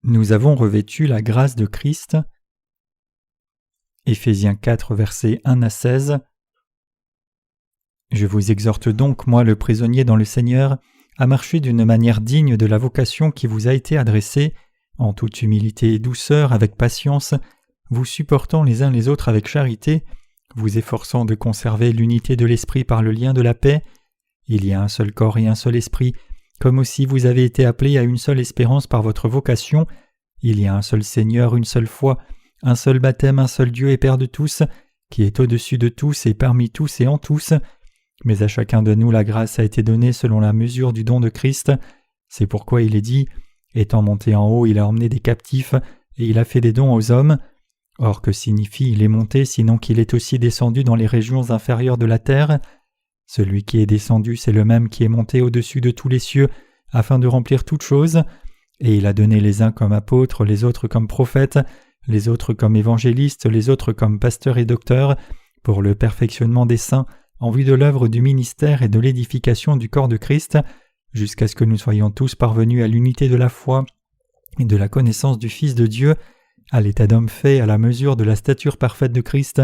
Nous avons revêtu la grâce de Christ. Éphésiens 4, versets 1 à 16. Je vous exhorte donc, moi le prisonnier dans le Seigneur, à marcher d'une manière digne de la vocation qui vous a été adressée, en toute humilité et douceur, avec patience, vous supportant les uns les autres avec charité, vous efforçant de conserver l'unité de l'esprit par le lien de la paix. Il y a un seul corps et un seul esprit, comme aussi vous avez été appelés à une seule espérance par votre vocation. Il y a un seul Seigneur, une seule foi, un seul baptême, un seul Dieu et Père de tous, qui est au-dessus de tous et parmi tous et en tous. Mais à chacun de nous la grâce a été donnée selon la mesure du don de Christ. C'est pourquoi il est dit « Étant monté en haut, il a emmené des captifs, et il a fait des dons aux hommes. » Or, que signifie « il est monté » sinon qu'il est aussi descendu dans les régions inférieures de la terre? Celui qui est descendu, c'est le même qui est monté au-dessus de tous les cieux, afin de remplir toutes choses. Et il a donné les uns comme apôtres, les autres comme prophètes, les autres comme évangélistes, les autres comme pasteurs et docteurs, pour le perfectionnement des saints, en vue de l'œuvre du ministère et de l'édification du corps de Christ, jusqu'à ce que nous soyons tous parvenus à l'unité de la foi et de la connaissance du Fils de Dieu, à l'état d'homme fait à la mesure de la stature parfaite de Christ,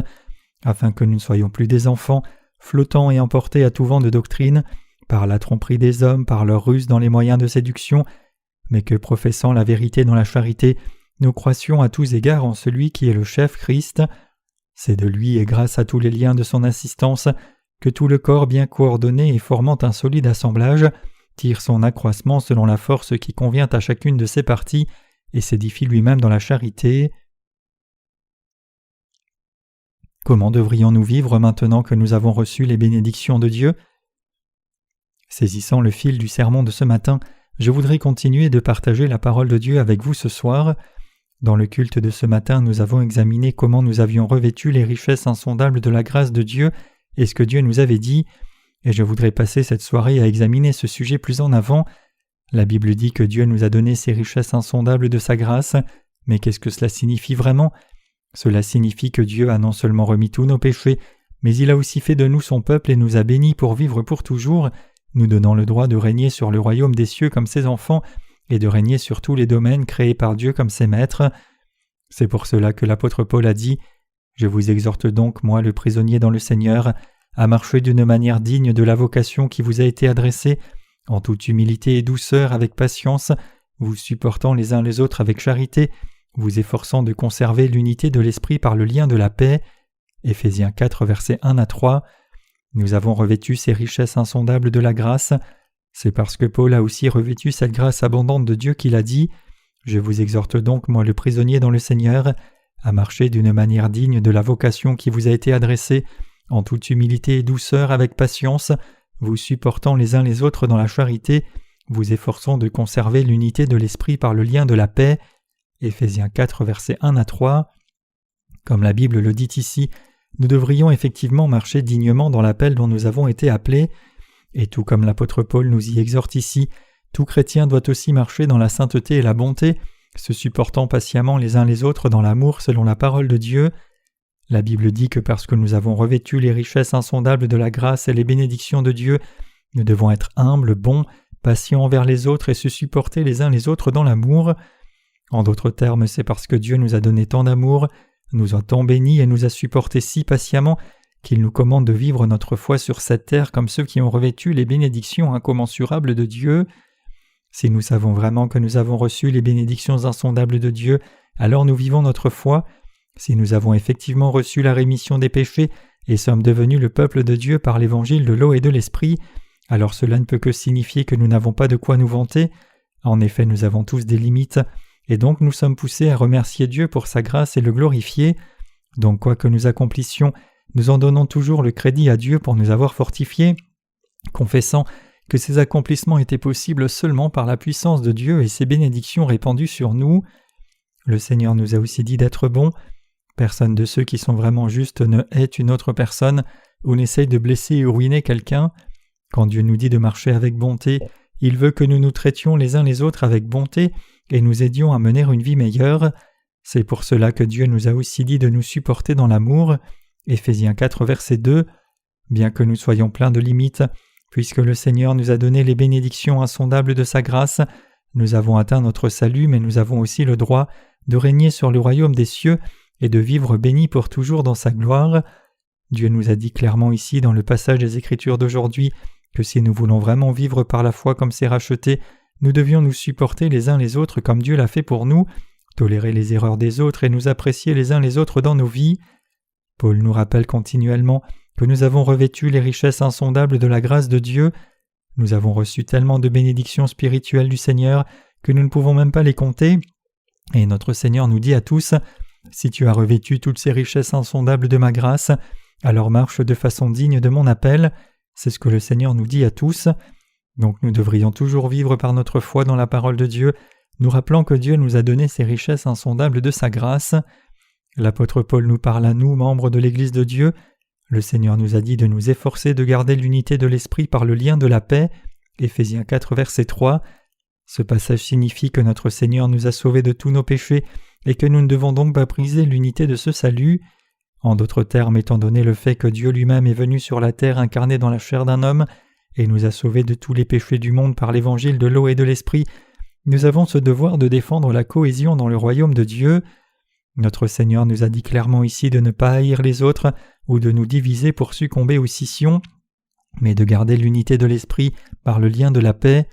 afin que nous ne soyons plus des enfants, flottant et emportés à tout vent de doctrine, par la tromperie des hommes, par leur ruse dans les moyens de séduction, mais que, professant la vérité dans la charité, nous croissions à tous égards en celui qui est le chef Christ. C'est de lui et grâce à tous les liens de son assistance que tout le corps bien coordonné et formant un solide assemblage tire son accroissement selon la force qui convient à chacune de ses parties et s'édifie lui-même dans la charité. Comment devrions-nous vivre maintenant que nous avons reçu les bénédictions de Dieu? Saisissant le fil du sermon de ce matin, je voudrais continuer de partager la parole de Dieu avec vous ce soir. Dans le culte de ce matin, nous avons examiné comment nous avions revêtu les richesses insondables de la grâce de Dieu et ce que Dieu nous avait dit, et je voudrais passer cette soirée à examiner ce sujet plus en avant. La Bible dit que Dieu nous a donné ces richesses insondables de sa grâce, mais qu'est-ce que cela signifie vraiment? Cela signifie que Dieu a non seulement remis tous nos péchés, mais il a aussi fait de nous son peuple et nous a bénis pour vivre pour toujours, nous donnant le droit de régner sur le royaume des cieux comme ses enfants et de régner sur tous les domaines créés par Dieu comme ses maîtres. C'est pour cela que l'apôtre Paul a dit « Je vous exhorte donc, moi le prisonnier dans le Seigneur, à marcher d'une manière digne de la vocation qui vous a été adressée, en toute humilité et douceur avec patience, vous supportant les uns les autres avec charité, vous efforçant de conserver l'unité de l'esprit par le lien de la paix. » Éphésiens 4, versets 1 à 3. Nous avons revêtu ces richesses insondables de la grâce. C'est parce que Paul a aussi revêtu cette grâce abondante de Dieu qu'il a dit « Je vous exhorte donc, moi le prisonnier dans le Seigneur, à marcher d'une manière digne de la vocation qui vous a été adressée, en toute humilité et douceur avec patience, vous supportant les uns les autres dans la charité, vous efforçant de conserver l'unité de l'esprit par le lien de la paix. » Éphésiens 4, versets 1 à 3. Comme la Bible le dit ici, nous devrions effectivement marcher dignement dans l'appel dont nous avons été appelés, et tout comme l'apôtre Paul nous y exhorte ici, tout chrétien doit aussi marcher dans la sainteté et la bonté, se supportant patiemment les uns les autres dans l'amour selon la parole de Dieu. La Bible dit que parce que nous avons revêtu les richesses insondables de la grâce et les bénédictions de Dieu, nous devons être humbles, bons, patients envers les autres et se supporter les uns les autres dans l'amour. En d'autres termes, c'est parce que Dieu nous a donné tant d'amour, nous a tant bénis et nous a supportés si patiemment qu'il nous commande de vivre notre foi sur cette terre comme ceux qui ont revêtu les bénédictions incommensurables de Dieu. Si nous savons vraiment que nous avons reçu les bénédictions insondables de Dieu, alors nous vivons notre foi. Si nous avons effectivement reçu la rémission des péchés et sommes devenus le peuple de Dieu par l'évangile de l'eau et de l'esprit, alors cela ne peut que signifier que nous n'avons pas de quoi nous vanter. En effet, nous avons tous des limites, et donc nous sommes poussés à remercier Dieu pour sa grâce et le glorifier. Donc quoi que nous accomplissions, nous en donnons toujours le crédit à Dieu pour nous avoir fortifiés, confessant que ces accomplissements étaient possibles seulement par la puissance de Dieu et ses bénédictions répandues sur nous. Le Seigneur nous a aussi dit d'être bons. Personne de ceux qui sont vraiment justes ne hait une autre personne ou n'essaye de blesser ou ruiner quelqu'un. Quand Dieu nous dit de marcher avec bonté, il veut que nous nous traitions les uns les autres avec bonté et nous aidions à mener une vie meilleure. C'est pour cela que Dieu nous a aussi dit de nous supporter dans l'amour. Éphésiens 4, verset 2. Bien que nous soyons pleins de limites, puisque le Seigneur nous a donné les bénédictions insondables de sa grâce, Nous avons atteint notre salut, mais nous avons aussi le droit de régner sur le royaume des cieux et de vivre bénis pour toujours dans sa gloire. Dieu nous a dit clairement ici dans le passage des Écritures d'aujourd'hui que si nous voulons vraiment vivre par la foi comme ses rachetés, nous devions nous supporter les uns les autres comme Dieu l'a fait pour nous, tolérer les erreurs des autres et nous apprécier les uns les autres dans nos vies. Paul nous rappelle continuellement que nous avons revêtu les richesses insondables de la grâce de Dieu. Nous avons reçu tellement de bénédictions spirituelles du Seigneur que nous ne pouvons même pas les compter. Et notre Seigneur nous dit à tous, « Si tu as revêtu toutes ces richesses insondables de ma grâce, alors marche de façon digne de mon appel. » C'est ce que le Seigneur nous dit à tous. Donc nous devrions toujours vivre par notre foi dans la parole de Dieu, nous rappelant que Dieu nous a donné ces richesses insondables de sa grâce. L'apôtre Paul nous parle à nous, membres de l'Église de Dieu. Le Seigneur nous a dit de nous efforcer de garder l'unité de l'esprit par le lien de la paix. Éphésiens 4, verset 3. Ce passage signifie que notre Seigneur nous a sauvés de tous nos péchés et que nous ne devons donc pas briser l'unité de ce salut. En d'autres termes, étant donné le fait que Dieu lui-même est venu sur la terre incarné dans la chair d'un homme et nous a sauvés de tous les péchés du monde par l'évangile de l'eau et de l'esprit, nous avons ce devoir de défendre la cohésion dans le royaume de Dieu. Notre Seigneur nous a dit clairement ici de ne pas haïr les autres ou de nous diviser pour succomber aux scissions, mais de garder l'unité de l'esprit par le lien de la paix.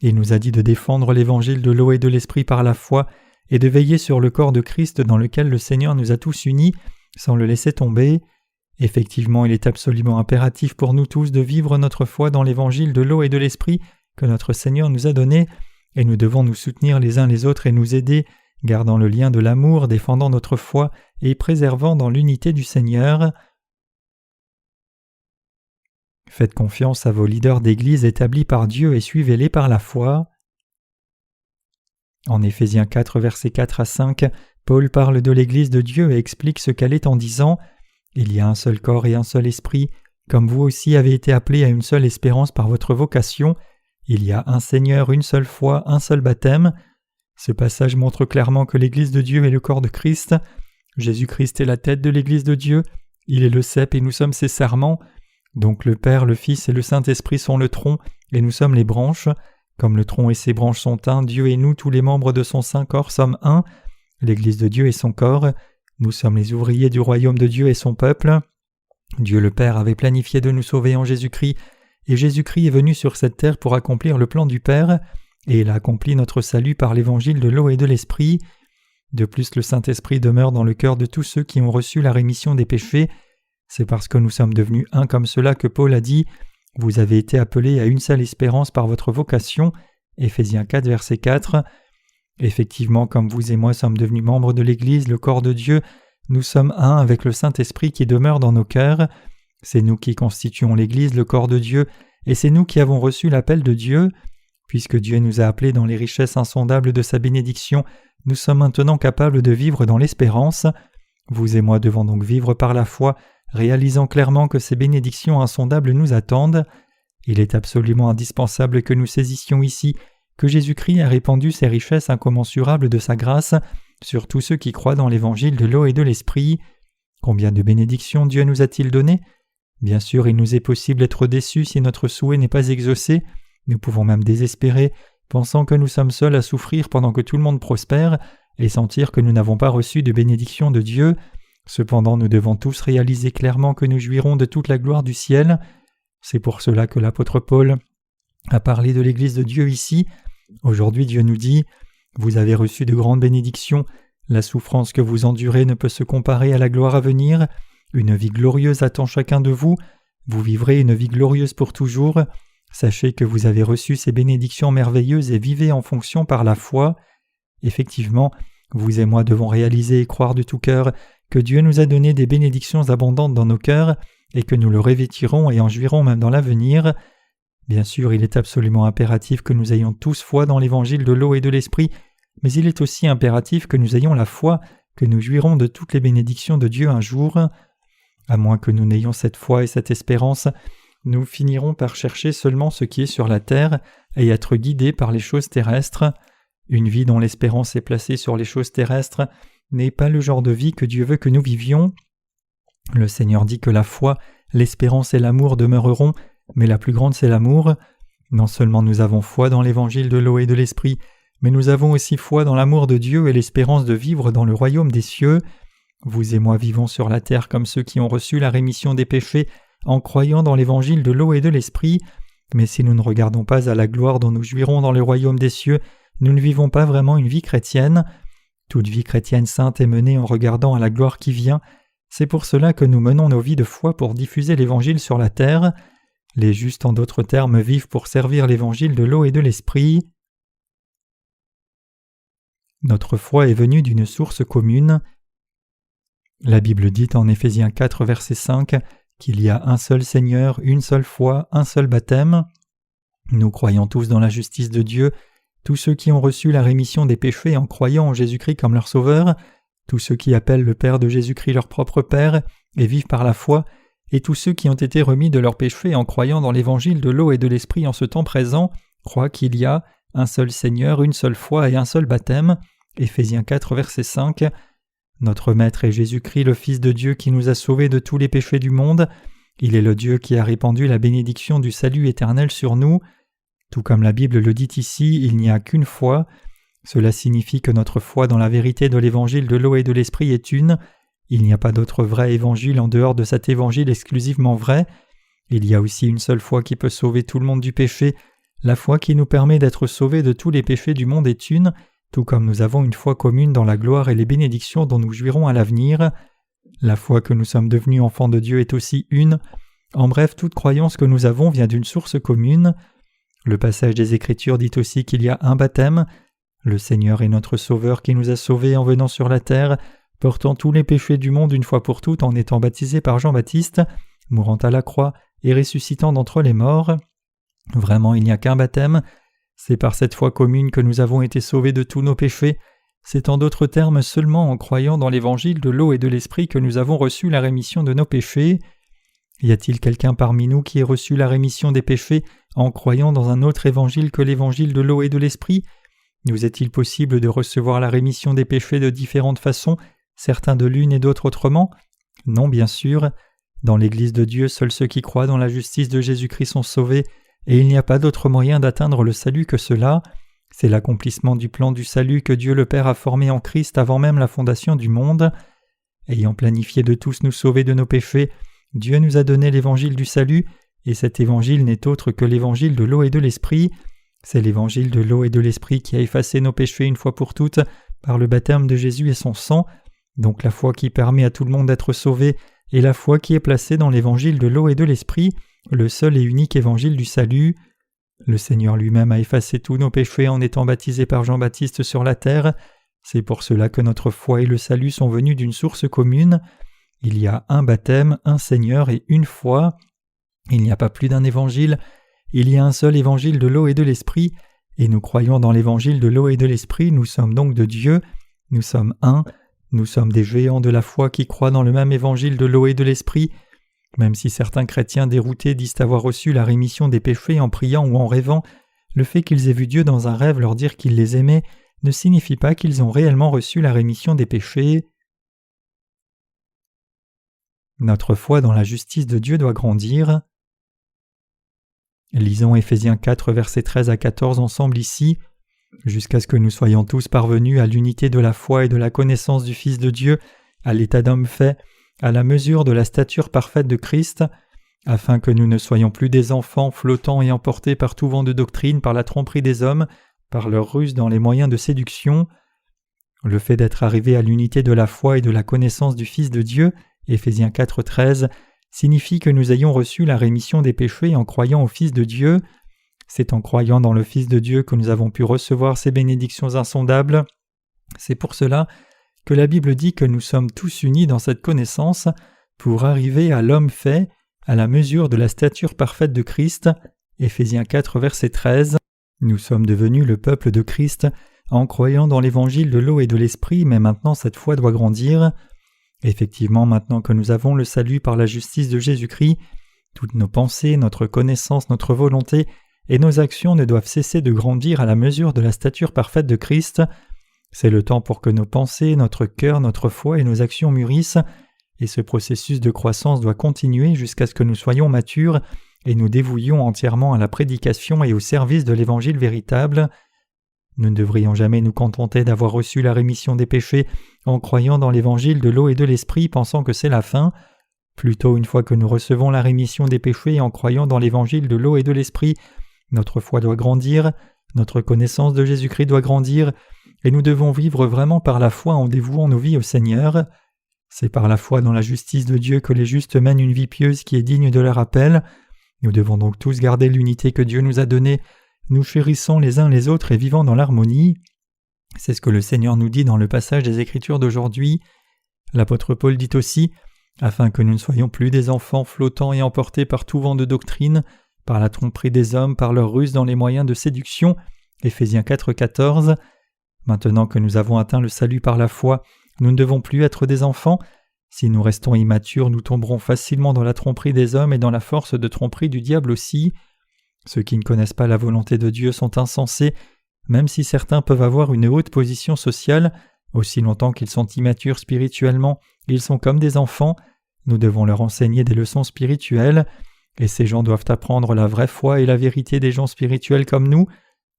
Il nous a dit de défendre l'évangile de l'eau et de l'esprit par la foi et de veiller sur le corps de Christ dans lequel le Seigneur nous a tous unis sans le laisser tomber. Effectivement, il est absolument impératif pour nous tous de vivre notre foi dans l'évangile de l'eau et de l'esprit que notre Seigneur nous a donné, et nous devons nous soutenir les uns les autres et nous aider, gardant le lien de l'amour, défendant notre foi et préservant dans l'unité du Seigneur. Faites confiance à vos leaders d'Église établis par Dieu et suivez-les par la foi. En Éphésiens 4, versets 4 à 5, Paul parle de l'Église de Dieu et explique ce qu'elle est en disant « Il y a un seul corps et un seul esprit, comme vous aussi avez été appelés à une seule espérance par votre vocation. Il y a un Seigneur, une seule foi, un seul baptême. » Ce passage montre clairement que l'Église de Dieu est le corps de Christ. Jésus-Christ est la tête de l'Église de Dieu. Il est le cep et nous sommes ses sarments. Donc le Père, le Fils et le Saint-Esprit sont le tronc et nous sommes les branches. Comme le tronc et ses branches sont un, Dieu et nous, tous les membres de son saint corps, sommes un. L'Église de Dieu est son corps. Nous sommes les ouvriers du royaume de Dieu et son peuple. Dieu le Père avait planifié de nous sauver en Jésus-Christ, et Jésus-Christ est venu sur cette terre pour accomplir le plan du Père, et il a accompli notre salut par l'évangile de l'eau et de l'esprit. De plus, le Saint-Esprit demeure dans le cœur de tous ceux qui ont reçu la rémission des péchés. C'est parce que nous sommes devenus un comme cela que Paul a dit « Vous avez été appelés à une seule espérance par votre vocation » Éphésiens 4, verset 4. Effectivement, comme vous et moi sommes devenus membres de l'Église, le corps de Dieu, nous sommes un avec le Saint-Esprit qui demeure dans nos cœurs. C'est nous qui constituons l'Église, le corps de Dieu, et c'est nous qui avons reçu l'appel de Dieu. Puisque Dieu nous a appelés dans les richesses insondables de sa bénédiction, nous sommes maintenant capables de vivre dans l'espérance. Vous et moi devons donc vivre par la foi, réalisant clairement que ces bénédictions insondables nous attendent. Il est absolument indispensable que nous saisissions ici que Jésus-Christ a répandu ces richesses incommensurables de sa grâce sur tous ceux qui croient dans l'évangile de l'eau et de l'esprit. Combien de bénédictions Dieu nous a-t-il données ? Bien sûr, il nous est possible d'être déçus si notre souhait n'est pas exaucé. Nous pouvons même désespérer, pensant que nous sommes seuls à souffrir pendant que tout le monde prospère, et sentir que nous n'avons pas reçu de bénédiction de Dieu. Cependant, nous devons tous réaliser clairement que nous jouirons de toute la gloire du ciel. C'est pour cela que l'apôtre Paul a parlé de l'Église de Dieu ici. Aujourd'hui, Dieu nous dit « Vous avez reçu de grandes bénédictions. La souffrance que vous endurez ne peut se comparer à la gloire à venir. Une vie glorieuse attend chacun de vous. Vous vivrez une vie glorieuse pour toujours. Sachez que vous avez reçu ces bénédictions merveilleuses et vivez en fonction par la foi. » Effectivement, vous et moi devons réaliser et croire de tout cœur que Dieu nous a donné des bénédictions abondantes dans nos cœurs et que nous le revêtirons et en jouirons même dans l'avenir. Bien sûr, il est absolument impératif que nous ayons tous foi dans l'évangile de l'eau et de l'esprit, mais il est aussi impératif que nous ayons la foi que nous jouirons de toutes les bénédictions de Dieu un jour. À moins que nous n'ayons cette foi et cette espérance, nous finirons par chercher seulement ce qui est sur la terre et être guidés par les choses terrestres. Une vie dont l'espérance est placée sur les choses terrestres n'est pas le genre de vie que Dieu veut que nous vivions. Le Seigneur dit que la foi, l'espérance et l'amour demeureront, mais la plus grande c'est l'amour. Non seulement nous avons foi dans l'évangile de l'eau et de l'esprit, mais nous avons aussi foi dans l'amour de Dieu et l'espérance de vivre dans le royaume des cieux. Vous et moi vivons sur la terre comme ceux qui ont reçu la rémission des péchés en croyant dans l'évangile de l'eau et de l'esprit, mais si nous ne regardons pas à la gloire dont nous jouirons dans le royaume des cieux, nous ne vivons pas vraiment une vie chrétienne. Toute vie chrétienne sainte est menée en regardant à la gloire qui vient. C'est pour cela que nous menons nos vies de foi pour diffuser l'évangile sur la terre. Les justes, en d'autres termes, vivent pour servir l'évangile de l'eau et de l'esprit. Notre foi est venue d'une source commune. La Bible dit en Éphésiens 4, verset 5, qu'il y a un seul Seigneur, une seule foi, un seul baptême. Nous croyons tous dans la justice de Dieu, tous ceux qui ont reçu la rémission des péchés en croyant en Jésus-Christ comme leur Sauveur, tous ceux qui appellent le Père de Jésus-Christ leur propre Père et vivent par la foi, et tous ceux qui ont été remis de leurs péchés en croyant dans l'évangile de l'eau et de l'esprit en ce temps présent, croient qu'il y a un seul Seigneur, une seule foi et un seul baptême. Éphésiens 4, verset 5. Notre Maître est Jésus-Christ, le Fils de Dieu qui nous a sauvés de tous les péchés du monde. Il est le Dieu qui a répandu la bénédiction du salut éternel sur nous. Tout comme la Bible le dit ici, il n'y a qu'une foi. Cela signifie que notre foi dans la vérité de l'évangile de l'eau et de l'esprit est une. Il n'y a pas d'autre vrai évangile en dehors de cet évangile exclusivement vrai. Il y a aussi une seule foi qui peut sauver tout le monde du péché. La foi qui nous permet d'être sauvés de tous les péchés du monde est une, tout comme nous avons une foi commune dans la gloire et les bénédictions dont nous jouirons à l'avenir. La foi que nous sommes devenus enfants de Dieu est aussi une. En bref, toute croyance que nous avons vient d'une source commune. Le passage des Écritures dit aussi qu'il y a un baptême. Le Seigneur est notre Sauveur qui nous a sauvés en venant sur la terre, portant tous les péchés du monde une fois pour toutes en étant baptisé par Jean-Baptiste, mourant à la croix et ressuscitant d'entre les morts. Vraiment, il n'y a qu'un baptême. C'est par cette foi commune que nous avons été sauvés de tous nos péchés. C'est en d'autres termes seulement en croyant dans l'évangile de l'eau et de l'esprit que nous avons reçu la rémission de nos péchés. Y a-t-il quelqu'un parmi nous qui ait reçu la rémission des péchés en croyant dans un autre évangile que l'évangile de l'eau et de l'esprit? Nous est-il possible de recevoir la rémission des péchés de différentes façons, certains de l'une et d'autres autrement? Non, bien sûr. Dans l'Église de Dieu, seuls ceux qui croient dans la justice de Jésus-Christ sont sauvés, et il n'y a pas d'autre moyen d'atteindre le salut que cela. C'est l'accomplissement du plan du salut que Dieu le Père a formé en Christ avant même la fondation du monde. Ayant planifié de tous nous sauver de nos péchés, Dieu nous a donné l'évangile du salut, et cet évangile n'est autre que l'évangile de l'eau et de l'esprit. C'est l'évangile de l'eau et de l'esprit qui a effacé nos péchés une fois pour toutes par le baptême de Jésus et son sang, donc la foi qui permet à tout le monde d'être sauvé, et la foi qui est placée dans l'évangile de l'eau et de l'esprit, le seul et unique évangile du salut. Le Seigneur lui-même a effacé tous nos péchés en étant baptisé par Jean-Baptiste sur la terre. C'est pour cela que notre foi et le salut sont venus d'une source commune. Il y a un baptême, un Seigneur et une foi. Il n'y a pas plus d'un évangile. Il y a un seul évangile de l'eau et de l'esprit, et nous croyons dans l'évangile de l'eau et de l'esprit, nous sommes donc de Dieu. Nous sommes un. Nous sommes des géants de la foi qui croient dans le même évangile de l'eau et de l'esprit. Même si certains chrétiens déroutés disent avoir reçu la rémission des péchés en priant ou en rêvant, le fait qu'ils aient vu Dieu dans un rêve leur dire qu'il les aimait ne signifie pas qu'ils ont réellement reçu la rémission des péchés. Notre foi dans la justice de Dieu doit grandir. Lisons Éphésiens 4, versets 13 à 14 ensemble ici. « Jusqu'à ce que nous soyons tous parvenus à l'unité de la foi et de la connaissance du Fils de Dieu, à l'état d'homme fait, à la mesure de la stature parfaite de Christ, afin que nous ne soyons plus des enfants flottants et emportés par tout vent de doctrine par la tromperie des hommes, par leur ruse dans les moyens de séduction. » Le fait d'être arrivé à l'unité de la foi et de la connaissance du Fils de Dieu, Éphésiens 4, 13, signifie que nous ayons reçu la rémission des péchés en croyant au Fils de Dieu. C'est en croyant dans le Fils de Dieu que nous avons pu recevoir ces bénédictions insondables. C'est pour cela que la Bible dit que nous sommes tous unis dans cette connaissance pour arriver à l'homme fait, à la mesure de la stature parfaite de Christ. Éphésiens 4, verset 13. Nous sommes devenus le peuple de Christ en croyant dans l'évangile de l'eau et de l'esprit, mais maintenant cette foi doit grandir. Effectivement, maintenant que nous avons le salut par la justice de Jésus-Christ, toutes nos pensées, notre connaissance, notre volonté et nos actions ne doivent cesser de grandir à la mesure de la stature parfaite de Christ. C'est le temps pour que nos pensées, notre cœur, notre foi et nos actions mûrissent, et ce processus de croissance doit continuer jusqu'à ce que nous soyons matures et nous dévouions entièrement à la prédication et au service de l'Évangile véritable. Nous ne devrions jamais nous contenter d'avoir reçu la rémission des péchés en croyant dans l'évangile de l'eau et de l'esprit, pensant que c'est la fin. Plutôt, une fois que nous recevons la rémission des péchés en croyant dans l'évangile de l'eau et de l'esprit, notre foi doit grandir, notre connaissance de Jésus-Christ doit grandir, et nous devons vivre vraiment par la foi en dévouant nos vies au Seigneur. C'est par la foi dans la justice de Dieu que les justes mènent une vie pieuse qui est digne de leur appel. Nous devons donc tous garder l'unité que Dieu nous a donnée, nous chérissons les uns les autres et vivant dans l'harmonie. C'est ce que le Seigneur nous dit dans le passage des Écritures d'aujourd'hui. L'apôtre Paul dit aussi « Afin que nous ne soyons plus des enfants flottants et emportés par tout vent de doctrine, par la tromperie des hommes, par leur ruse dans les moyens de séduction. » Éphésiens 4,14. Maintenant que nous avons atteint le salut par la foi, nous ne devons plus être des enfants. Si nous restons immatures, nous tomberons facilement dans la tromperie des hommes et dans la force de tromperie du diable aussi. Ceux qui ne connaissent pas la volonté de Dieu sont insensés, même si certains peuvent avoir une haute position sociale, aussi longtemps qu'ils sont immatures spirituellement, ils sont comme des enfants. Nous devons leur enseigner des leçons spirituelles, et ces gens doivent apprendre la vraie foi et la vérité des gens spirituels comme nous.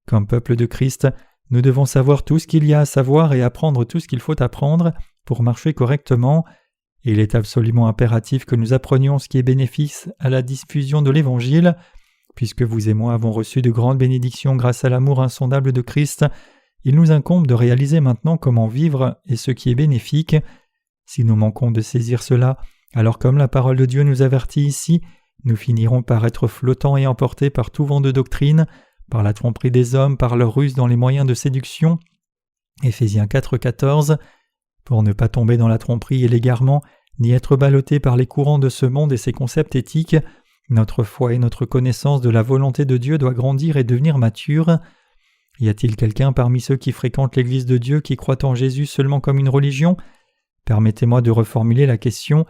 Comme peuple de Christ, nous devons savoir tout ce qu'il y a à savoir et apprendre tout ce qu'il faut apprendre pour marcher correctement. Il est absolument impératif que nous apprenions ce qui est bénéfice à la diffusion de l'Évangile. Puisque vous et moi avons reçu de grandes bénédictions grâce à l'amour insondable de Christ, il nous incombe de réaliser maintenant comment vivre et ce qui est bénéfique. Si nous manquons de saisir cela, alors comme la parole de Dieu nous avertit ici, nous finirons par être flottants et emportés par tout vent de doctrine, par la tromperie des hommes, par leur ruse dans les moyens de séduction. Éphésiens 4,14. Pour ne pas tomber dans la tromperie et l'égarement, ni être ballottés par les courants de ce monde et ses concepts éthiques, notre foi et notre connaissance de la volonté de Dieu doit grandir et devenir mature. Y a-t-il quelqu'un parmi ceux qui fréquentent l'Église de Dieu qui croit en Jésus seulement comme une religion ? Permettez-moi de reformuler la question.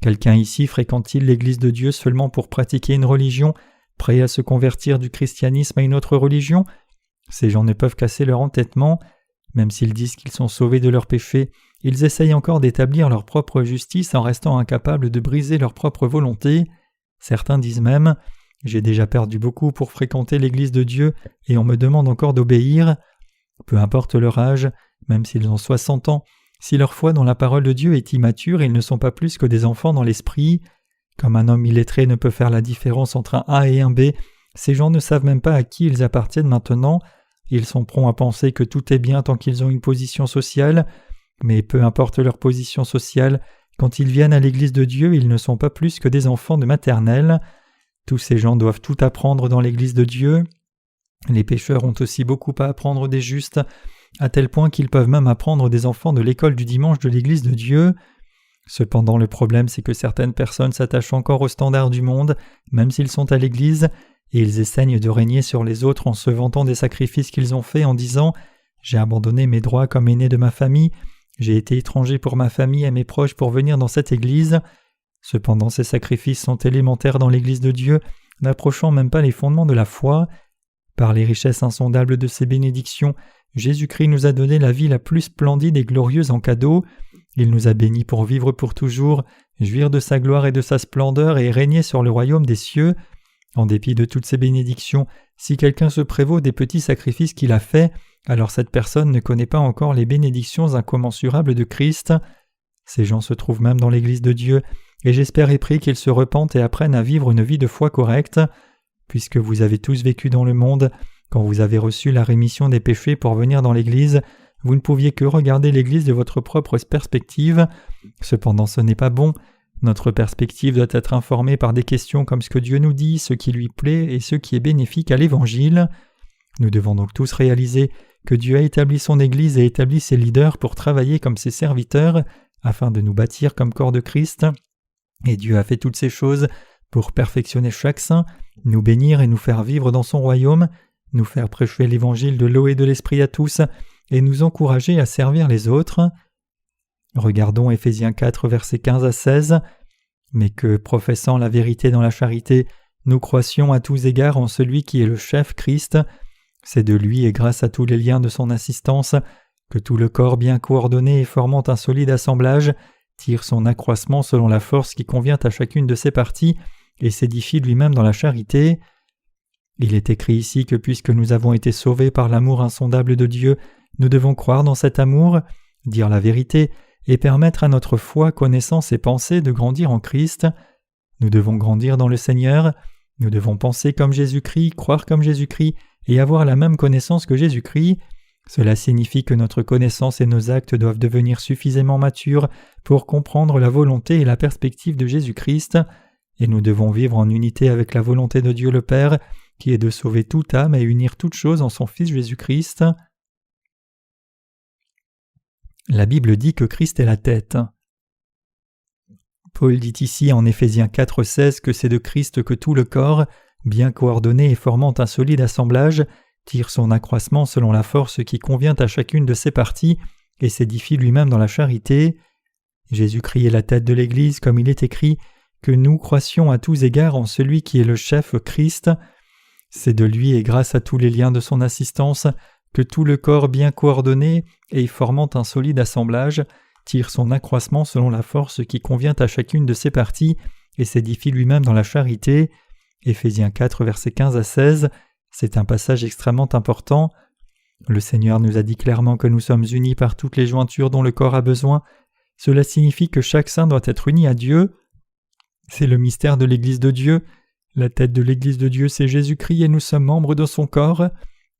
Quelqu'un ici fréquente-t-il l'Église de Dieu seulement pour pratiquer une religion, prêt à se convertir du christianisme à une autre religion ? Ces gens ne peuvent casser leur entêtement. Même s'ils disent qu'ils sont sauvés de leurs péchés, ils essayent encore d'établir leur propre justice en restant incapables de briser leur propre volonté. Certains disent même « J'ai déjà perdu beaucoup pour fréquenter l'Église de Dieu et on me demande encore d'obéir ». Peu importe leur âge, même s'ils ont 60 ans, si leur foi dans la parole de Dieu est immature, ils ne sont pas plus que des enfants dans l'esprit. Comme un homme illettré ne peut faire la différence entre un A et un B, ces gens ne savent même pas à qui ils appartiennent maintenant. Ils sont prompts à penser que tout est bien tant qu'ils ont une position sociale, mais peu importe leur position sociale, quand ils viennent à l'Église de Dieu, ils ne sont pas plus que des enfants de maternelle. Tous ces gens doivent tout apprendre dans l'Église de Dieu. Les pécheurs ont aussi beaucoup à apprendre des justes, à tel point qu'ils peuvent même apprendre des enfants de l'école du dimanche de l'Église de Dieu. Cependant, le problème c'est que certaines personnes s'attachent encore aux standards du monde, même s'ils sont à l'Église, et ils essayent de régner sur les autres en se vantant des sacrifices qu'ils ont faits en disant « J'ai abandonné mes droits comme aîné de ma famille ». J'ai été étranger pour ma famille et mes proches pour venir dans cette Église. Cependant, ces sacrifices sont élémentaires dans l'Église de Dieu, n'approchant même pas les fondements de la foi. Par les richesses insondables de ses bénédictions, Jésus-Christ nous a donné la vie la plus splendide et glorieuse en cadeau. Il nous a bénis pour vivre pour toujours, jouir de sa gloire et de sa splendeur et régner sur le royaume des cieux. En dépit de toutes ces bénédictions, si quelqu'un se prévaut des petits sacrifices qu'il a faits, alors cette personne ne connaît pas encore les bénédictions incommensurables de Christ. Ces gens se trouvent même dans l'Église de Dieu, et j'espère et prie qu'ils se repentent et apprennent à vivre une vie de foi correcte. Puisque vous avez tous vécu dans le monde, quand vous avez reçu la rémission des péchés pour venir dans l'Église, vous ne pouviez que regarder l'Église de votre propre perspective. Cependant, ce n'est pas bon. Notre perspective doit être informée par des questions comme ce que Dieu nous dit, ce qui lui plaît et ce qui est bénéfique à l'Évangile. Nous devons donc tous réaliser que Dieu a établi son Église et établi ses leaders pour travailler comme ses serviteurs, afin de nous bâtir comme corps de Christ. Et Dieu a fait toutes ces choses pour perfectionner chaque saint, nous bénir et nous faire vivre dans son royaume, nous faire prêcher l'évangile de l'eau et de l'esprit à tous, et nous encourager à servir les autres. Regardons Éphésiens 4, versets 15 à 16. « Mais que, professant la vérité dans la charité, nous croissions à tous égards en celui qui est le chef Christ. C'est de lui et grâce à tous les liens de son assistance que tout le corps bien coordonné et formant un solide assemblage tire son accroissement selon la force qui convient à chacune de ses parties et s'édifie lui-même dans la charité. » Il est écrit ici que puisque nous avons été sauvés par l'amour insondable de Dieu, nous devons croire dans cet amour, dire la vérité et permettre à notre foi, connaissance et pensée de grandir en Christ. Nous devons grandir dans le Seigneur, nous devons penser comme Jésus-Christ, croire comme Jésus-Christ et avoir la même connaissance que Jésus-Christ. Cela signifie que notre connaissance et nos actes doivent devenir suffisamment matures pour comprendre la volonté et la perspective de Jésus-Christ, et nous devons vivre en unité avec la volonté de Dieu le Père, qui est de sauver toute âme et unir toutes choses en son Fils Jésus-Christ. La Bible dit que Christ est la tête. Paul dit ici en Éphésiens 4,16 que c'est de Christ que tout le corps, bien coordonné et formant un solide assemblage, tire son accroissement selon la force qui convient à chacune de ses parties et s'édifie lui-même dans la charité. Jésus-Christ est la tête de l'Église, comme il est écrit, que nous croissions à tous égards en celui qui est le chef Christ. C'est de lui et grâce à tous les liens de son assistance que tout le corps bien coordonné et formant un solide assemblage tire son accroissement selon la force qui convient à chacune de ses parties et s'édifie lui-même dans la charité. Éphésiens 4, versets 15 à 16, c'est un passage extrêmement important. Le Seigneur nous a dit clairement que nous sommes unis par toutes les jointures dont le corps a besoin. Cela signifie que chaque saint doit être uni à Dieu. C'est le mystère de l'Église de Dieu. La tête de l'Église de Dieu, c'est Jésus-Christ et nous sommes membres de son corps.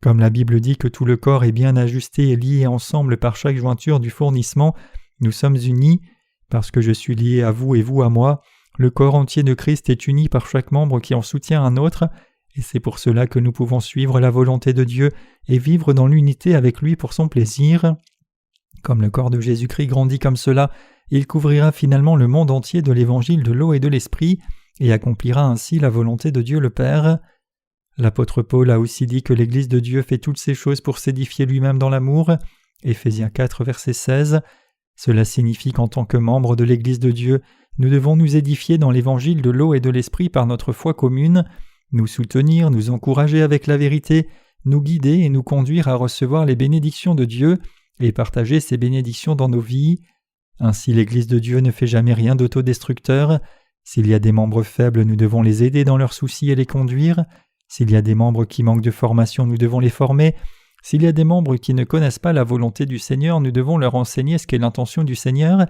Comme la Bible dit que tout le corps est bien ajusté et lié ensemble par chaque jointure du fournissement, nous sommes unis. Parce que je suis lié à vous et vous à moi, le corps entier de Christ est uni par chaque membre qui en soutient un autre, et c'est pour cela que nous pouvons suivre la volonté de Dieu et vivre dans l'unité avec lui pour son plaisir. Comme le corps de Jésus-Christ grandit comme cela, il couvrira finalement le monde entier de l'évangile de l'eau et de l'esprit, et accomplira ainsi la volonté de Dieu le Père. L'apôtre Paul a aussi dit que l'Église de Dieu fait toutes ces choses pour s'édifier lui-même dans l'amour. Éphésiens 4, verset 16. Cela signifie qu'en tant que membres de l'Église de Dieu, nous devons nous édifier dans l'évangile de l'eau et de l'esprit par notre foi commune, nous soutenir, nous encourager avec la vérité, nous guider et nous conduire à recevoir les bénédictions de Dieu et partager ces bénédictions dans nos vies. Ainsi l'Église de Dieu ne fait jamais rien d'autodestructeur. S'il y a des membres faibles, nous devons les aider dans leurs soucis et les conduire. S'il y a des membres qui manquent de formation, nous devons les former. S'il y a des membres qui ne connaissent pas la volonté du Seigneur, nous devons leur enseigner ce qu'est l'intention du Seigneur.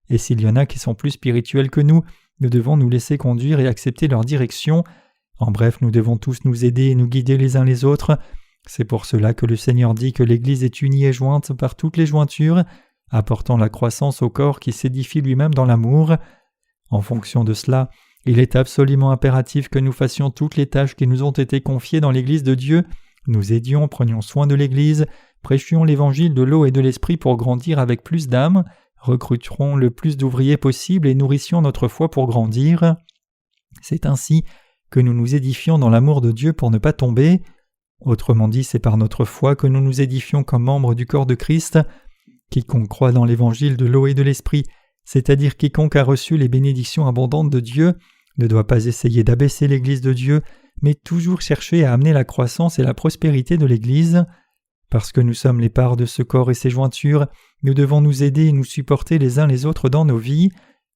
Et s'il y en a qui sont plus spirituels que nous devons nous laisser conduire et accepter leur direction. En bref, nous devons tous nous aider et nous guider les uns les autres. C'est pour cela que le Seigneur dit que l'Église est unie et jointe par toutes les jointures, apportant la croissance au corps qui s'édifie lui-même dans l'amour. En fonction de cela, il est absolument impératif que nous fassions toutes les tâches qui nous ont été confiées dans l'Église de Dieu. Nous aidions, prenions soin de l'Église, prêchions l'évangile de l'eau et de l'esprit pour grandir avec plus d'âmes, recruterons le plus d'ouvriers possible et nourrissions notre foi pour grandir. C'est ainsi que nous nous édifions dans l'amour de Dieu pour ne pas tomber. Autrement dit, c'est par notre foi que nous nous édifions comme membres du corps de Christ. Quiconque croit dans l'évangile de l'eau et de l'esprit, c'est-à-dire quiconque a reçu les bénédictions abondantes de Dieu, ne doit pas essayer d'abaisser l'Église de Dieu, mais toujours chercher à amener la croissance et la prospérité de l'Église. Parce que nous sommes les parts de ce corps et ses jointures, nous devons nous aider et nous supporter les uns les autres dans nos vies.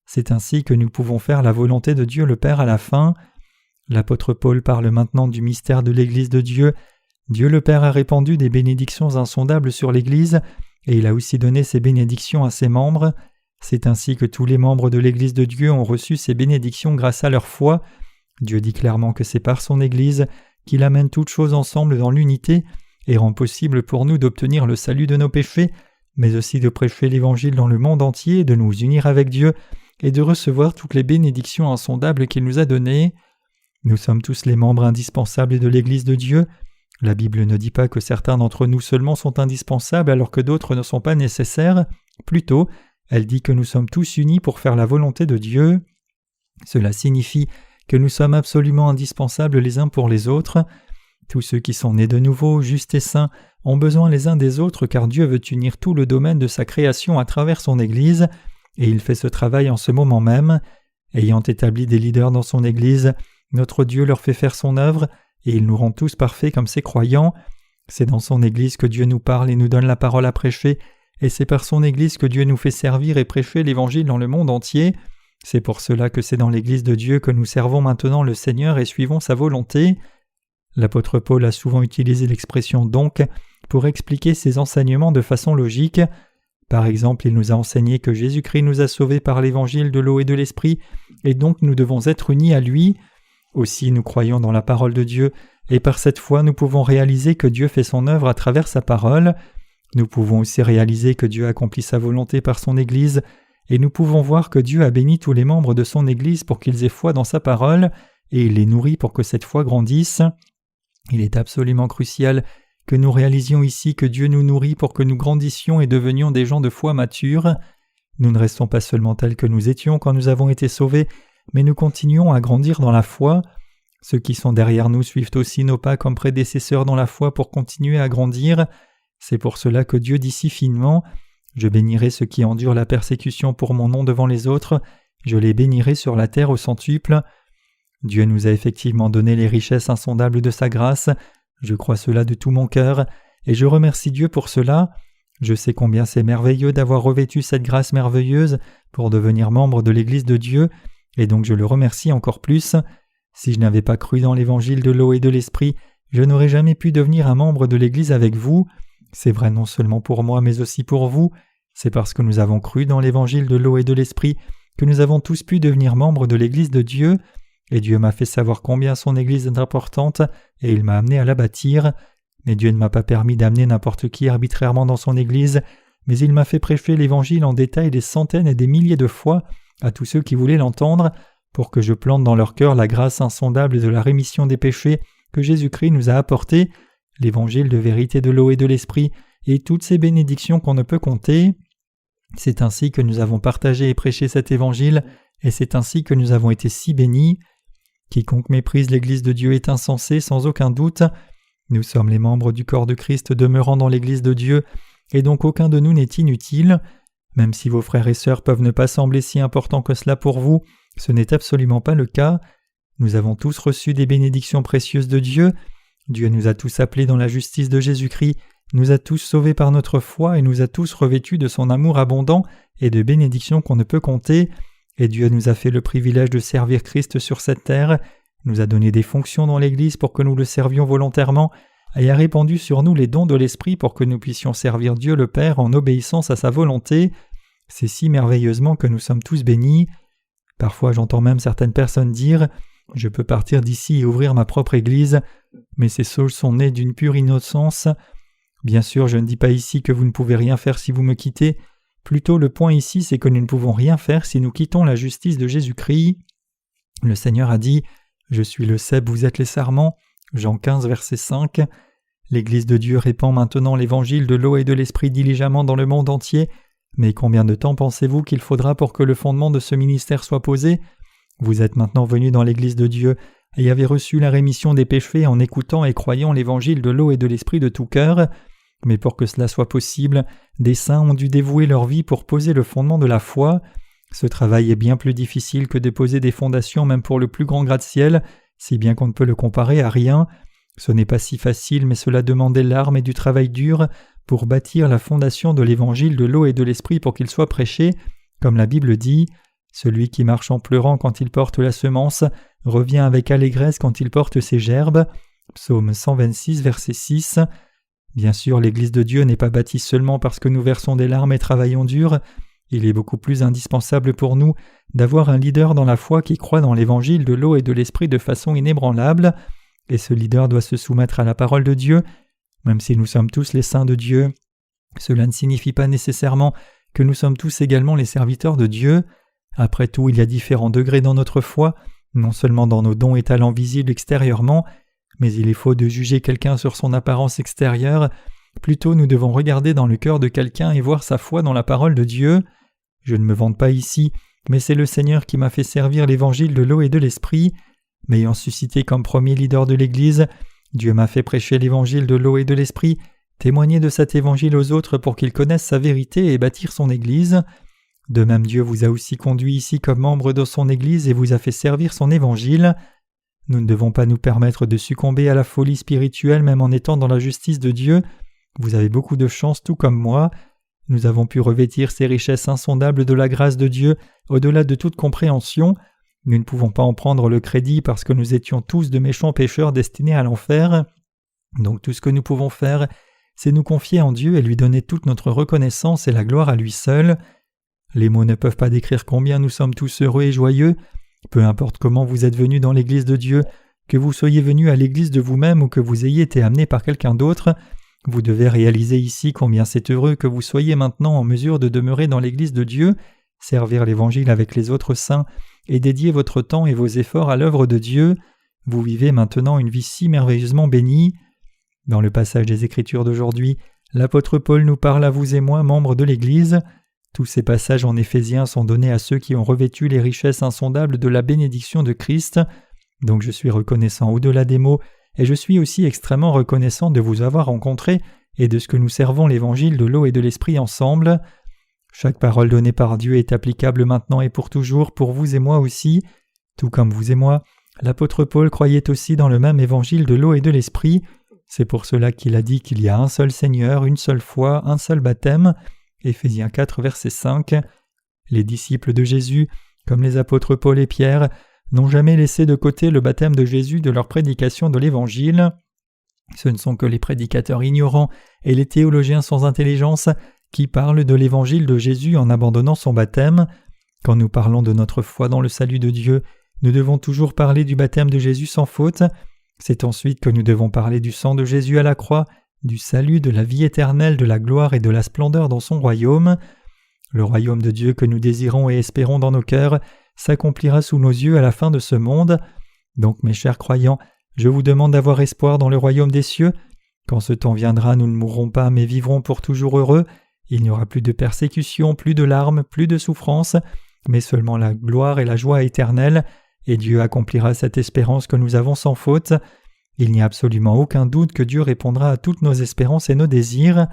C'est ainsi que nous pouvons faire la volonté de Dieu le Père à la fin. L'apôtre Paul parle maintenant du mystère de l'Église de Dieu. Dieu le Père a répandu des bénédictions insondables sur l'Église, et il a aussi donné ces bénédictions à ses membres. C'est ainsi que tous les membres de l'Église de Dieu ont reçu ces bénédictions grâce à leur foi. Dieu dit clairement que c'est par son Église qu'il amène toutes choses ensemble dans l'unité et rend possible pour nous d'obtenir le salut de nos péchés, mais aussi de prêcher l'Évangile dans le monde entier, de nous unir avec Dieu et de recevoir toutes les bénédictions insondables qu'il nous a données. Nous sommes tous les membres indispensables de l'Église de Dieu. La Bible ne dit pas que certains d'entre nous seulement sont indispensables alors que d'autres ne sont pas nécessaires. Plutôt, elle dit que nous sommes tous unis pour faire la volonté de Dieu. Cela signifie que nous sommes absolument indispensables les uns pour les autres. Tous ceux qui sont nés de nouveau, justes et saints, ont besoin les uns des autres car Dieu veut unir tout le domaine de sa création à travers son Église, et il fait ce travail en ce moment même. Ayant établi des leaders dans son Église, notre Dieu leur fait faire son œuvre, et il nous rend tous parfaits comme ses croyants. C'est dans son Église que Dieu nous parle et nous donne la parole à prêcher, et c'est par son Église que Dieu nous fait servir et prêcher l'Évangile dans le monde entier. C'est pour cela que c'est dans l'Église de Dieu que nous servons maintenant le Seigneur et suivons sa volonté. L'apôtre Paul a souvent utilisé l'expression « donc » pour expliquer ses enseignements de façon logique. Par exemple, il nous a enseigné que Jésus-Christ nous a sauvés par l'évangile de l'eau et de l'esprit, et donc nous devons être unis à lui. Aussi, nous croyons dans la parole de Dieu, et par cette foi, nous pouvons réaliser que Dieu fait son œuvre à travers sa parole. Nous pouvons aussi réaliser que Dieu accomplit sa volonté par son Église, et nous pouvons voir que Dieu a béni tous les membres de son Église pour qu'ils aient foi dans sa parole, et il les nourrit pour que cette foi grandisse. Il est absolument crucial que nous réalisions ici que Dieu nous nourrit pour que nous grandissions et devenions des gens de foi matures. Nous ne restons pas seulement tels que nous étions quand nous avons été sauvés, mais nous continuons à grandir dans la foi. Ceux qui sont derrière nous suivent aussi nos pas comme prédécesseurs dans la foi pour continuer à grandir. C'est pour cela que Dieu dit si finement « Je bénirai ceux qui endurent la persécution pour mon nom devant les autres, je les bénirai sur la terre au centuple. » Dieu nous a effectivement donné les richesses insondables de sa grâce. Je crois cela de tout mon cœur, et je remercie Dieu pour cela. Je sais combien c'est merveilleux d'avoir revêtu cette grâce merveilleuse pour devenir membre de l'Église de Dieu, et donc je le remercie encore plus. Si je n'avais pas cru dans l'évangile de l'eau et de l'esprit, je n'aurais jamais pu devenir un membre de l'Église avec vous. C'est vrai non seulement pour moi, mais aussi pour vous. C'est parce que nous avons cru dans l'évangile de l'eau et de l'esprit que nous avons tous pu devenir membres de l'Église de Dieu. Et Dieu m'a fait savoir combien son Église est importante, et il m'a amené à la bâtir. Mais Dieu ne m'a pas permis d'amener n'importe qui arbitrairement dans son Église, mais il m'a fait prêcher l'Évangile en détail des centaines et des milliers de fois à tous ceux qui voulaient l'entendre, pour que je plante dans leur cœur la grâce insondable de la rémission des péchés que Jésus-Christ nous a apporté, l'Évangile de vérité de l'eau et de l'esprit, et toutes ces bénédictions qu'on ne peut compter. C'est ainsi que nous avons partagé et prêché cet Évangile, et c'est ainsi que nous avons été si bénis. Quiconque méprise l'Église de Dieu est insensé, sans aucun doute. Nous sommes les membres du corps de Christ demeurant dans l'Église de Dieu, et donc aucun de nous n'est inutile. Même si vos frères et sœurs peuvent ne pas sembler si importants que cela pour vous, ce n'est absolument pas le cas. Nous avons tous reçu des bénédictions précieuses de Dieu. Dieu nous a tous appelés dans la justice de Jésus-Christ, nous a tous sauvés par notre foi et nous a tous revêtus de son amour abondant et de bénédictions qu'on ne peut compter. Et Dieu nous a fait le privilège de servir Christ sur cette terre, nous a donné des fonctions dans l'Église pour que nous le servions volontairement, et a répandu sur nous les dons de l'Esprit pour que nous puissions servir Dieu le Père en obéissance à sa volonté. C'est si merveilleusement que nous sommes tous bénis. Parfois j'entends même certaines personnes dire « Je peux partir d'ici et ouvrir ma propre Église », mais ces choses sont nées d'une pure innocence. Bien sûr, je ne dis pas ici que vous ne pouvez rien faire si vous me quittez. Plutôt, le point ici, c'est que nous ne pouvons rien faire si nous quittons la justice de Jésus-Christ. Le Seigneur a dit « Je suis le cep, vous êtes les sarments » Jean 15, verset 5. L'Église de Dieu répand maintenant l'évangile de l'eau et de l'esprit diligemment dans le monde entier. Mais combien de temps pensez-vous qu'il faudra pour que le fondement de ce ministère soit posé ? Vous êtes maintenant venus dans l'Église de Dieu et avez reçu la rémission des péchés en écoutant et croyant l'évangile de l'eau et de l'esprit de tout cœur. Mais pour que cela soit possible, des saints ont dû dévouer leur vie pour poser le fondement de la foi. Ce travail est bien plus difficile que de poser des fondations même pour le plus grand gratte-ciel, si bien qu'on ne peut le comparer à rien. Ce n'est pas si facile, mais cela demande des larmes et du travail dur pour bâtir la fondation de l'évangile de l'eau et de l'esprit pour qu'il soit prêché. Comme la Bible dit, « Celui qui marche en pleurant quand il porte la semence revient avec allégresse quand il porte ses gerbes. » Psaume 126, verset 6. Bien sûr, l'Église de Dieu n'est pas bâtie seulement parce que nous versons des larmes et travaillons dur. Il est beaucoup plus indispensable pour nous d'avoir un leader dans la foi qui croit dans l'évangile de l'eau et de l'esprit de façon inébranlable, et ce leader doit se soumettre à la parole de Dieu. Même si nous sommes tous les saints de Dieu, cela ne signifie pas nécessairement que nous sommes tous également les serviteurs de Dieu. Après tout, il y a différents degrés dans notre foi, non seulement dans nos dons et talents visibles extérieurement, mais il est faux de juger quelqu'un sur son apparence extérieure. Plutôt, nous devons regarder dans le cœur de quelqu'un et voir sa foi dans la parole de Dieu. Je ne me vante pas ici, mais c'est le Seigneur qui m'a fait servir l'évangile de l'eau et de l'esprit. M'ayant suscité comme premier leader de l'Église, Dieu m'a fait prêcher l'évangile de l'eau et de l'esprit, témoigner de cet évangile aux autres pour qu'ils connaissent sa vérité et bâtir son Église. De même, Dieu vous a aussi conduit ici comme membre de son Église et vous a fait servir son évangile. Nous ne devons pas nous permettre de succomber à la folie spirituelle même en étant dans la justice de Dieu. Vous avez beaucoup de chance tout comme moi. Nous avons pu revêtir ces richesses insondables de la grâce de Dieu au-delà de toute compréhension. Nous ne pouvons pas en prendre le crédit parce que nous étions tous de méchants pécheurs destinés à l'enfer. Donc tout ce que nous pouvons faire, c'est nous confier en Dieu et lui donner toute notre reconnaissance et la gloire à lui seul. Les mots ne peuvent pas décrire combien nous sommes tous heureux et joyeux. Peu importe comment vous êtes venus dans l'Église de Dieu, que vous soyez venus à l'Église de vous-même ou que vous ayez été amené par quelqu'un d'autre, vous devez réaliser ici combien c'est heureux que vous soyez maintenant en mesure de demeurer dans l'Église de Dieu, servir l'Évangile avec les autres saints et dédier votre temps et vos efforts à l'œuvre de Dieu. Vous vivez maintenant une vie si merveilleusement bénie. Dans le passage des Écritures d'aujourd'hui, l'apôtre Paul nous parle à vous et moi, membres de l'Église. Tous ces passages en Éphésiens sont donnés à ceux qui ont revêtu les richesses insondables de la bénédiction de Christ. Donc je suis reconnaissant au-delà des mots, et je suis aussi extrêmement reconnaissant de vous avoir rencontré et de ce que nous servons l'Évangile de l'eau et de l'Esprit ensemble. Chaque parole donnée par Dieu est applicable maintenant et pour toujours pour vous et moi aussi. Tout comme vous et moi, l'apôtre Paul croyait aussi dans le même Évangile de l'eau et de l'Esprit. C'est pour cela qu'il a dit qu'il y a un seul Seigneur, une seule foi, un seul baptême. Éphésiens 4, verset 5. Les disciples de Jésus, comme les apôtres Paul et Pierre, n'ont jamais laissé de côté le baptême de Jésus de leur prédication de l'Évangile. Ce ne sont que les prédicateurs ignorants et les théologiens sans intelligence qui parlent de l'Évangile de Jésus en abandonnant son baptême. Quand nous parlons de notre foi dans le salut de Dieu, nous devons toujours parler du baptême de Jésus sans faute. C'est ensuite que nous devons parler du sang de Jésus à la croix, du salut, de la vie éternelle, de la gloire et de la splendeur dans son royaume. Le royaume de Dieu que nous désirons et espérons dans nos cœurs s'accomplira sous nos yeux à la fin de ce monde. Donc mes chers croyants, je vous demande d'avoir espoir dans le royaume des cieux. Quand ce temps viendra, nous ne mourrons pas mais vivrons pour toujours heureux. Il n'y aura plus de persécution, plus de larmes, plus de souffrance, mais seulement la gloire et la joie éternelle, et Dieu accomplira cette espérance que nous avons sans faute. Il n'y a absolument aucun doute que Dieu répondra à toutes nos espérances et nos désirs.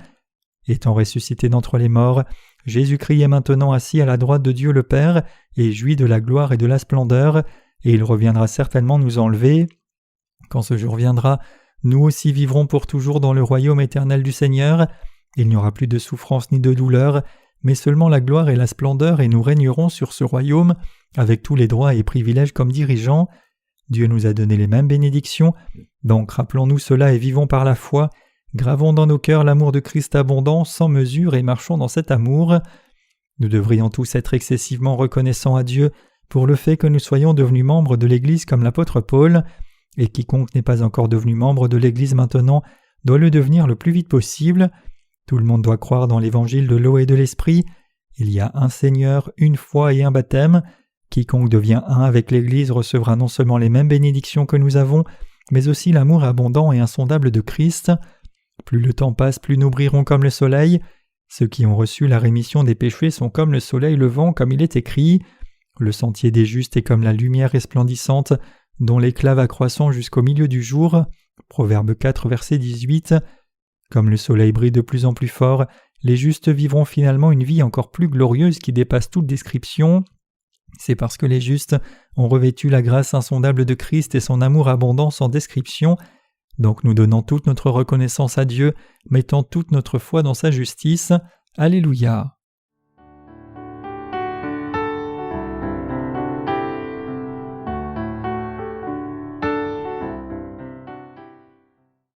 Étant ressuscité d'entre les morts, Jésus-Christ est maintenant assis à la droite de Dieu le Père et jouit de la gloire et de la splendeur, et il reviendra certainement nous enlever. Quand ce jour viendra, nous aussi vivrons pour toujours dans le royaume éternel du Seigneur. Il n'y aura plus de souffrance ni de douleur, mais seulement la gloire et la splendeur, et nous régnerons sur ce royaume avec tous les droits et privilèges comme dirigeants. Dieu nous a donné les mêmes bénédictions, donc rappelons-nous cela et vivons par la foi. Gravons dans nos cœurs l'amour de Christ abondant, sans mesure, et marchons dans cet amour. Nous devrions tous être excessivement reconnaissants à Dieu pour le fait que nous soyons devenus membres de l'Église comme l'apôtre Paul, et quiconque n'est pas encore devenu membre de l'Église maintenant doit le devenir le plus vite possible. Tout le monde doit croire dans l'Évangile de l'eau et de l'Esprit. Il y a un Seigneur, une foi et un baptême. Quiconque devient un avec l'Église recevra non seulement les mêmes bénédictions que nous avons, mais aussi l'amour abondant et insondable de Christ. Plus le temps passe, plus nous brillerons comme le soleil. Ceux qui ont reçu la rémission des péchés sont comme le soleil levant, comme il est écrit. Le sentier des justes est comme la lumière resplendissante, dont l'éclat va croissant jusqu'au milieu du jour. Proverbe 4, verset 18. Comme le soleil brille de plus en plus fort, les justes vivront finalement une vie encore plus glorieuse qui dépasse toute description. C'est parce que les justes ont revêtu la grâce insondable de Christ et son amour abondant sans description. Donc nous donnons toute notre reconnaissance à Dieu, mettant toute notre foi dans sa justice. Alléluia.